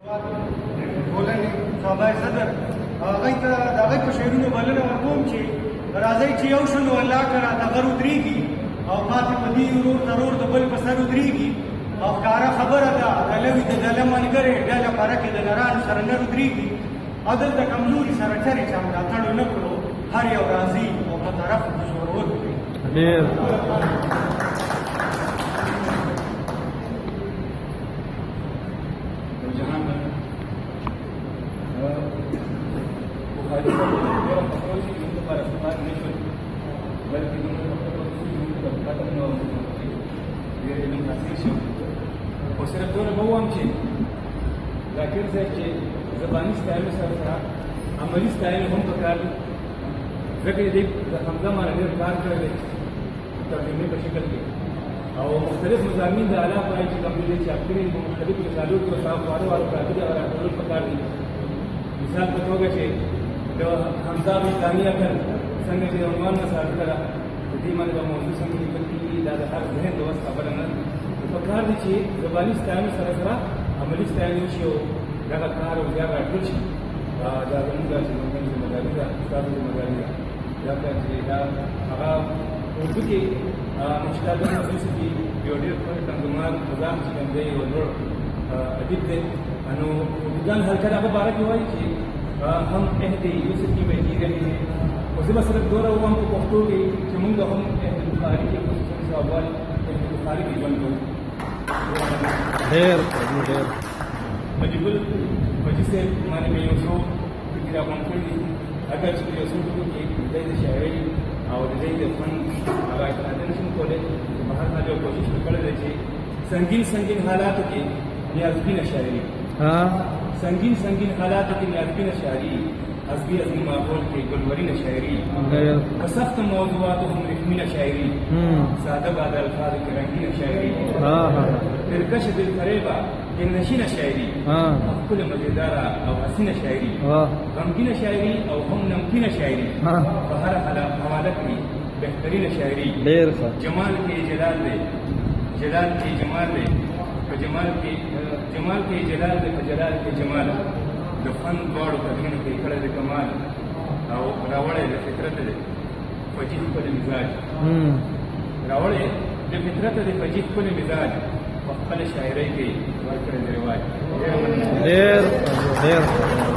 ټولنې صحابه صدر هغوی ته د هغوی په شعرونو بلنه ورکوم چې راځئ چې یو شو نو الله که راته غر ودرېږي او پاتې په دې ورور ترور د بل په سر ودرېږي او ښکاره خبره ده دلوي د دله ملګری ډله پاره کې د نرانو سره نه ودرېږي او دلته کمزوري سره چرې چا ملاتړ ونه کړو هر یو راځي او په طرف د شورور کړي او صرف دونه به ووایم چې ذاکر صاحب چې زباني ستایلو سره سره عملي ستایلو هم پکار دي ځکه یې د حمزه باندې ډېر کار کړی دی ترجمې په شکل کې او مختلف مضامین د اعلی پای چې کوم دي چې اکثر په مختلفو رسالو کې صاحب وارو کاتب او راټول پکار دي مثال په توګه چې د حمزه اسلامي اکل څنګه چې عنوان مساله کړه د دې باندې د موضوع څنګه لیکل کېږي دا د هر ذهن د وس خبره نه پکار دي چې زباني ستایلو سره سره عملي ستایلو شي او دغه کار او بیا راټول شي دا زموږ چې موږ ذمه‌داري ده ستاسو ذمه‌داري ده دا چې دا هغه اردو کې مشتاقان مجلس کې یو ډېر ښه تنظیمات نظام چې کوم دی یو لوړ ادیب دی نو اردوګان هلکه هغه باره کې وایي چې هم عهد یوسف کی میں جی رہے ہیں اور زبا صرف دورہ ہوا ہم کو پختو کی کہ منگا ہم عہد بخاری کے خصوصاً صحابال عہد بخاری کی بن دو مجیب المجلس مانے میں یوسو فکرہ منکر دی اگر چکے یوسو کو کہ دید شاعری اور دید فن اگر اتنادنشن کو لے باہر کا جو کوشش کر دے چھے سنگین حالات کی نیازبین شاعری سنگین حالات کی نیازبین شاعری ازبی ماحول کے گلورین شاعری سخت موضوعات ہم رحمین شاعری سادہ باد الفاظ کے رنگین شاعری دلکش دل فریبا کے نشین شاعری کل مزیدارہ او حسین شاعری غمگین شاعری او ہم نمکین شاعری بہر حوالت کی بہترین شاعری جمال کے جلال دے جلال کے جمال دے جمال کے جلال دے جلال کے جمال د فن دواړو ترمنځ کې کړی د کمال او راوړی د فطرت دی فجیح ښکلی مزاج راوړی د فطرت دی فجیح ښکلی مزاج په خپله شاعرۍ کې ورکړی د رواج ډېر